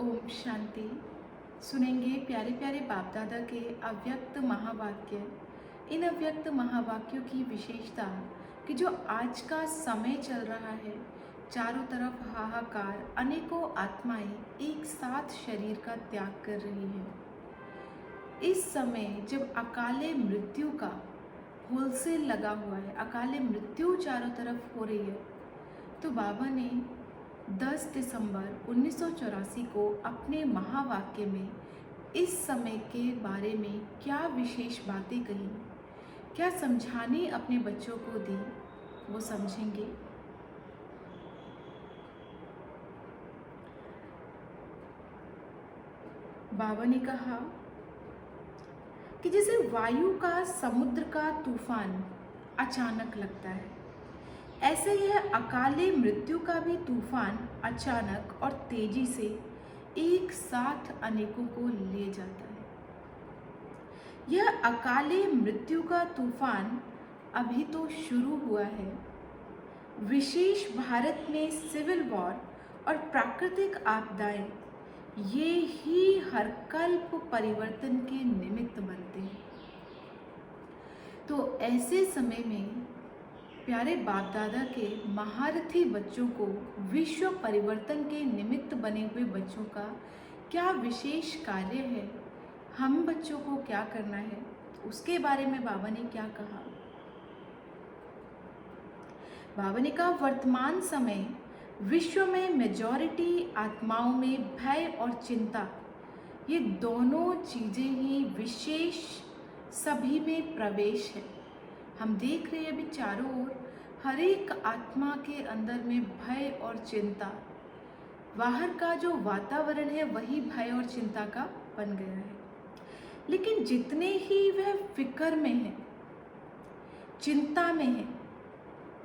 ओम शांति। सुनेंगे प्यारे प्यारे बाप दादा के अव्यक्त महावाक्य। इन अव्यक्त महावाक्यों की विशेषता कि जो आज का समय चल रहा है, चारों तरफ हाहाकार, अनेकों आत्माएं एक साथ शरीर का त्याग कर रही है। इस समय जब अकाले मृत्यु का होलसेल लगा हुआ है, अकाले मृत्यु चारों तरफ हो रही है, तो बाबा ने 10 दिसंबर 1984 को अपने महावाक्य में इस समय के बारे में क्या विशेष बातें कही, क्या समझाने अपने बच्चों को दी, वो समझेंगे। बाबा ने कहा कि जैसे वायु का समुद्र का तूफान अचानक लगता है, ऐसे यह अकाले मृत्यु का भी तूफान अचानक और तेजी से एक साथ अनेकों को ले जाता है। यह अकाले मृत्यु का तूफान अभी तो शुरू हुआ है। विशेष भारत में सिविल वॉर और प्राकृतिक आपदाएं ये ही हर कल्प परिवर्तन के निमित्त बनते हैं। तो ऐसे समय में प्यारे बाप दादा के महारथी बच्चों को विश्व परिवर्तन के निमित्त बने हुए बच्चों का क्या विशेष कार्य है, हम बच्चों को क्या करना है, उसके बारे में बाबा ने क्या कहा। बाबा ने कहा वर्तमान समय विश्व में मेजॉरिटी आत्माओं में भय और चिंता, ये दोनों चीज़ें ही विशेष सभी में प्रवेश है। हम देख रहे हैं अभी चारों ओर हर एक आत्मा के अंदर में भय और चिंता, बाहर का जो वातावरण है वही भय और चिंता का बन गया है। लेकिन जितने ही वह फिक्र में है, चिंता में है,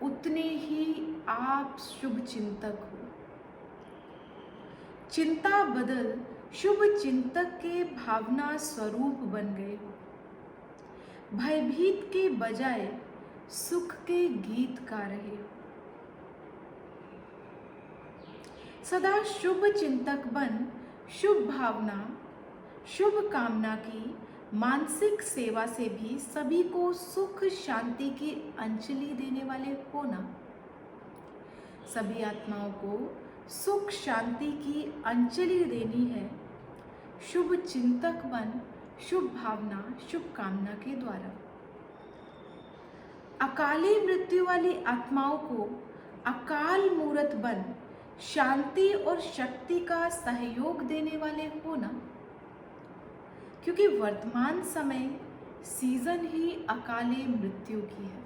उतने ही आप शुभ चिंतक हो। चिंता बदल शुभ चिंतक के भावना स्वरूप बन गए हो। भयभीत के बजाय सुख के गीत गा रहे हो। सदा शुभ चिंतक बन शुभ भावना, शुभ कामना की मानसिक सेवा से भी सभी को सुख शांति की अंजलि देने वाले हो ना। सभी आत्माओं को सुख शांति की अंजलि देनी है शुभ चिंतक बन शुभ भावना, शुभ कामना के द्वारा। अकाली मृत्यु वाली आत्माओं को अकाल मूरत बन शांति और शक्ति का सहयोग देने वाले हो ना, क्योंकि वर्तमान समय सीजन ही अकाले मृत्यु की है।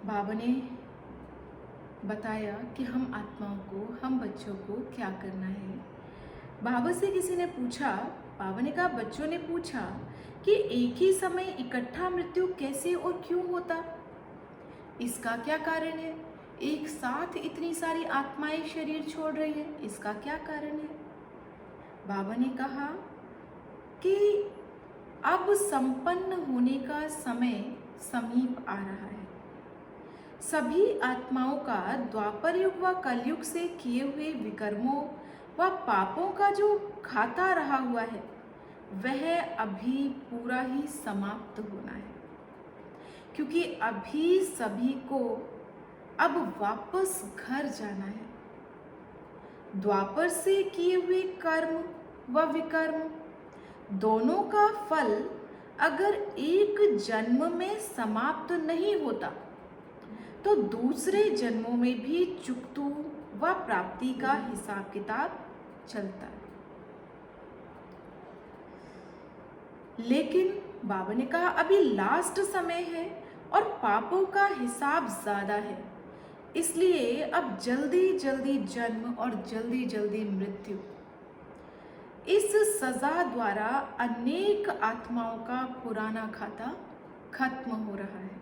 बाबा ने बताया कि हम आत्माओं को, हम बच्चों को क्या करना है। बाबा से किसी ने पूछा, बाबा ने कहा, बच्चों ने पूछा कि एक ही समय इकट्ठा मृत्यु कैसे और क्यों होता, इसका क्या कारण है। एक साथ इतनी सारी आत्माएं शरीर छोड़ रही है, इसका क्या कारण है। बाबा ने कहा कि अब संपन्न होने का समय समीप आ रहा है। सभी आत्माओं का द्वापर युग व कलयुग से किए हुए विकर्मों व पापों का जो खाता रहा हुआ है वह अभी पूरा ही समाप्त होना है, क्योंकि अभी सभी को अब वापस घर जाना है। द्वापर से किए हुए कर्म व विकर्म दोनों का फल अगर एक जन्म में समाप्त नहीं होता तो दूसरे जन्मों में भी चुकतू व प्राप्ति का हिसाब किताब चलता है। लेकिन बाबा ने कहा अभी लास्ट समय है और पापों का हिसाब ज्यादा है, इसलिए अब जल्दी जल्दी जन्म और जल्दी जल्दी मृत्यु। इस सजा द्वारा अनेक आत्माओं का पुराना खाता खत्म हो रहा है।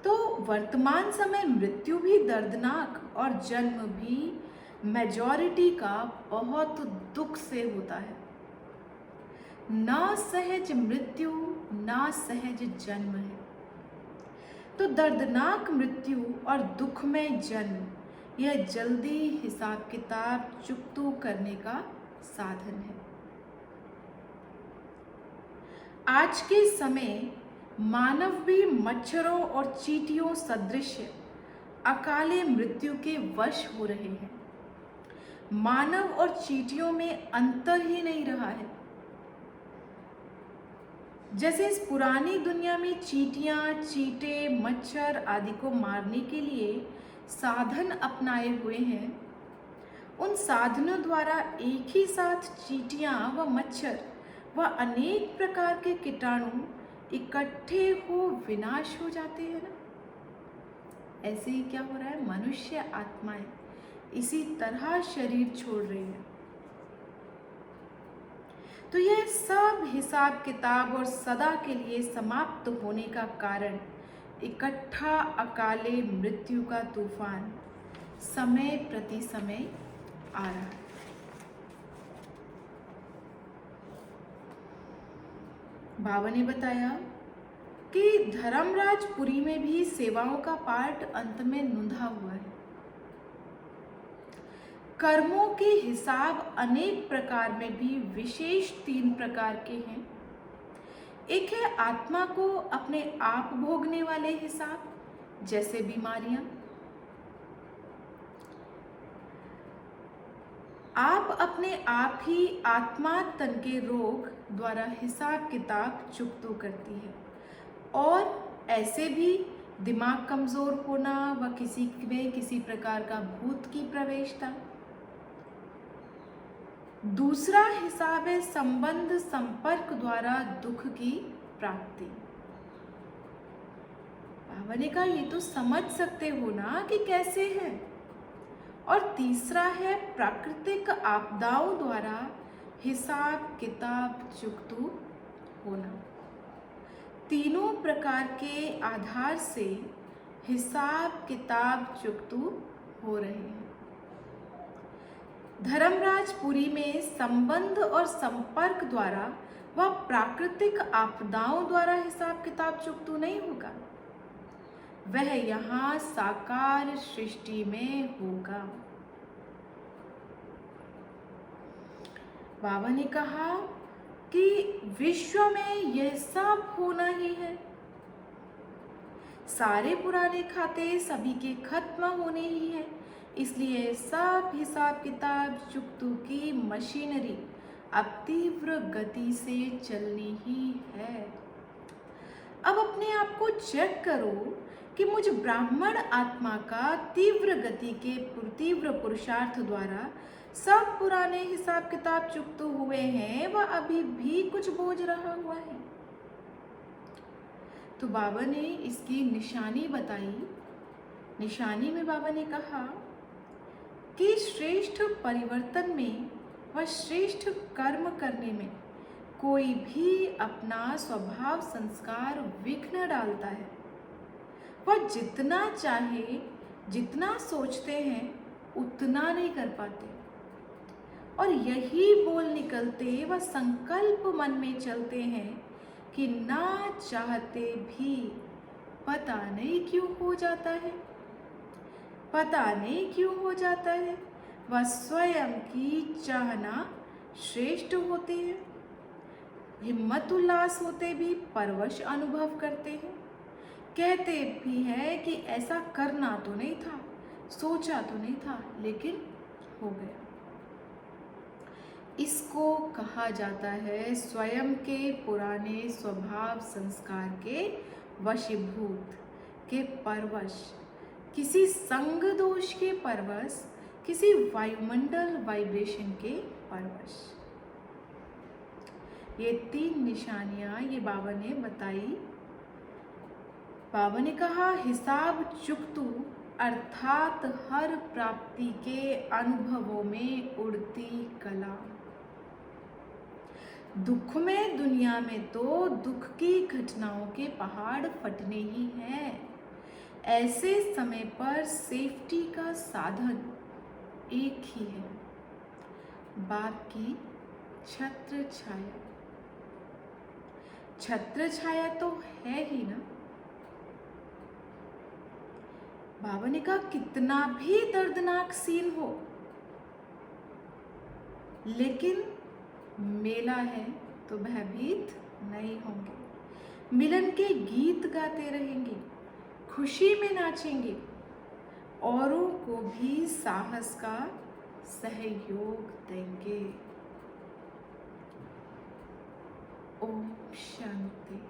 तो वर्तमान समय मृत्यु भी दर्दनाक और जन्म भी मेजॉरिटी का बहुत दुख से होता है। ना सहज मृत्यु ना सहज जन्म है। तो दर्दनाक मृत्यु और दुखमय जन्म यह जल्दी हिसाब किताब चुकतू करने का साधन है। आज के समय मानव भी मच्छरों और चींटियों सदृश अकाले मृत्यु के वश हो रहे हैं। मानव और चींटियों में अंतर ही नहीं रहा है। जैसे इस पुरानी दुनिया में चींटियां, चींटे, मच्छर आदि को मारने के लिए साधन अपनाए हुए हैं, उन साधनों द्वारा एक ही साथ चींटियां व मच्छर व अनेक प्रकार के कीटाणु इकट्ठे हो विनाश हो जाते हैं ना। ऐसे ही क्या हो रहा है, मनुष्य आत्माएं इसी तरह शरीर छोड़ रही है। तो यह सब हिसाब किताब और सदा के लिए समाप्त होने का कारण इकट्ठा अकाले मृत्यु का तूफान समय प्रति समय आ रहा है। बाबा ने बताया कि धर्मराजपुरी में भी सेवाओं का पाठ अंत में नुंधा हुआ है। कर्मों के हिसाब अनेक प्रकार में भी विशेष 3 प्रकार के हैं। एक है आत्मा को अपने आप भोगने वाले हिसाब, जैसे बीमारियां। आप अपने आप ही आत्मा तन के रोग द्वारा हिसाब किताब चुकतू करती है। और ऐसे भी दिमाग कमजोर होना व किसी में किसी प्रकार का भूत की प्रवेशता। दूसरा हिसाब है संबंध संपर्क द्वारा दुख की प्राप्ति। बाबा ने कहा ये तो समझ सकते हो ना कि कैसे है। और तीसरा है प्राकृतिक आपदाओं द्वारा हिसाब किताब चुकतू होना। तीनों प्रकार के आधार से हिसाब किताब चुकतू हो रहे हैं। धर्मराजपुरी में संबंध और संपर्क द्वारा व प्राकृतिक आपदाओं द्वारा हिसाब किताब चुकतू नहीं होगा, वह यहाँ साकार सृष्टि में होगा। बाबा ने कहा कि विश्व में यह सब होना ही है। सारे पुराने खाते सभी के खत्म होने ही है, इसलिए सब हिसाब किताब चुकतू की मशीनरी अब तीव्र गति से चलनी ही है। अब अपने आप को चेक करो कि मुझ ब्राह्मण आत्मा का तीव्र गति के तीव्र पुरुषार्थ द्वारा सब पुराने हिसाब किताब चुकतू हुए हैं व अभी भी कुछ बोझ रहा हुआ है। तो बाबा ने इसकी निशानी बताई। निशानी में बाबा ने कहा कि श्रेष्ठ परिवर्तन में व श्रेष्ठ कर्म करने में कोई भी अपना स्वभाव संस्कार विघ्न डालता है। वह जितना चाहे जितना सोचते हैं उतना नहीं कर पाते, और यही बोल निकलते व संकल्प मन में चलते हैं कि ना चाहते भी पता नहीं क्यों हो जाता है, पता नहीं क्यों हो जाता है। वह स्वयं की चाहना श्रेष्ठ होती है। हिम्मत उल्लास होते भी परवश अनुभव करते हैं। कहते भी है कि ऐसा करना तो नहीं था, सोचा तो नहीं था, लेकिन हो गया। इसको कहा जाता है स्वयं के पुराने स्वभाव संस्कार के वशीभूत के परवश, किसी संग दोष के परवश, किसी वायुमंडल वाइब्रेशन के परवश। ये 3 निशानियां ये बाबा ने बताई। बाबा ने कहा हिसाब चुकतू अर्थात हर प्राप्ति के अनुभवों में उड़ती कला। दुख में दुनिया में तो दुख की घटनाओं के पहाड़ फटने ही हैं। ऐसे समय पर सेफ्टी का साधन एक ही है, बाप की छत्र छाया। छत्र छाया तो है ही ना। बाबा ने कहा कितना भी दर्दनाक सीन हो, लेकिन मेला है तो भयभीत नहीं होंगे, मिलन के गीत गाते रहेंगे, खुशी में नाचेंगे, औरों को भी साहस का सहयोग देंगे। ओम शांति।